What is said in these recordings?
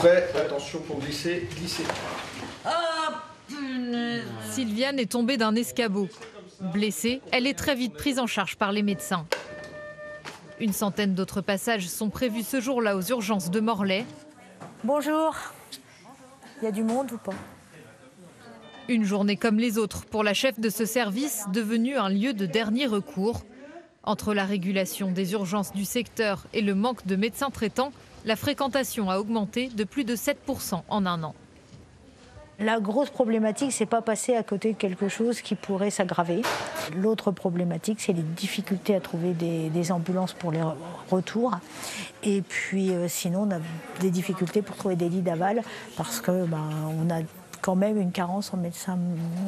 prêt? Attention pour glisser, glisser. Sylviane est tombée d'un escabeau. Blessée, elle est très vite prise en charge par les médecins. Une centaine d'autres passages sont prévus ce jour-là aux urgences de Morlaix. Bonjour. Il y a du monde ou pas? Une journée comme les autres pour la chef de ce service, devenu un lieu de dernier recours. Entre la régulation des urgences du secteur et le manque de médecins traitants, la fréquentation a augmenté de plus de 7% en un an. La grosse problématique, c'est pas passer à côté de quelque chose qui pourrait s'aggraver. L'autre problématique, c'est les difficultés à trouver des ambulances pour les retours. Et puis sinon, on a des difficultés pour trouver des lits d'aval parce que on a quand même une carence en médecins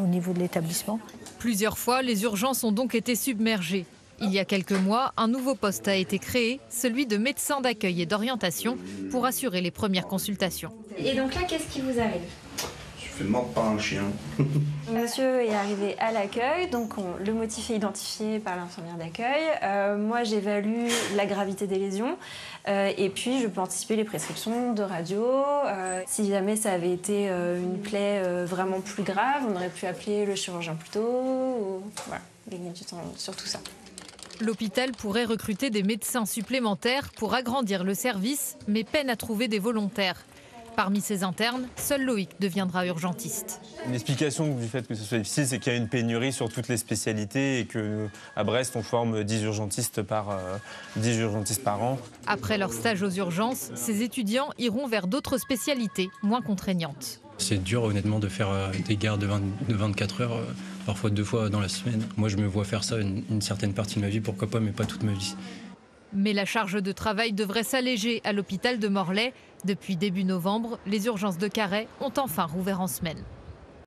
au niveau de l'établissement. Plusieurs fois, les urgences ont donc été submergées. Il y a quelques mois, un nouveau poste a été créé, celui de médecin d'accueil et d'orientation, pour assurer les premières consultations. Et donc là, qu'est-ce qui vous arrive ? Je fais mordre par un chien. Monsieur est arrivé à l'accueil, donc le motif est identifié par l'infirmière d'accueil. Moi, j'évalue la gravité des lésions et puis je peux anticiper les prescriptions de radio. Si jamais ça avait été une plaie vraiment plus grave, on aurait pu appeler le chirurgien plus tôt. Voilà, gagner du temps sur tout ça. L'hôpital pourrait recruter des médecins supplémentaires pour agrandir le service, mais peine à trouver des volontaires. Parmi ces internes, seul Loïc deviendra urgentiste. L'explication du fait que ce soit difficile, c'est qu'il y a une pénurie sur toutes les spécialités et qu'à Brest, on forme 10 urgentistes par an. Après leur stage aux urgences, ces étudiants iront vers d'autres spécialités moins contraignantes. C'est dur honnêtement de faire des gardes de 24 heures, parfois 2 fois dans la semaine. Moi je me vois faire ça une certaine partie de ma vie, pourquoi pas, mais pas toute ma vie. Mais la charge de travail devrait s'alléger à l'hôpital de Morlaix. Depuis début novembre, les urgences de Carhaix ont enfin rouvert en semaine.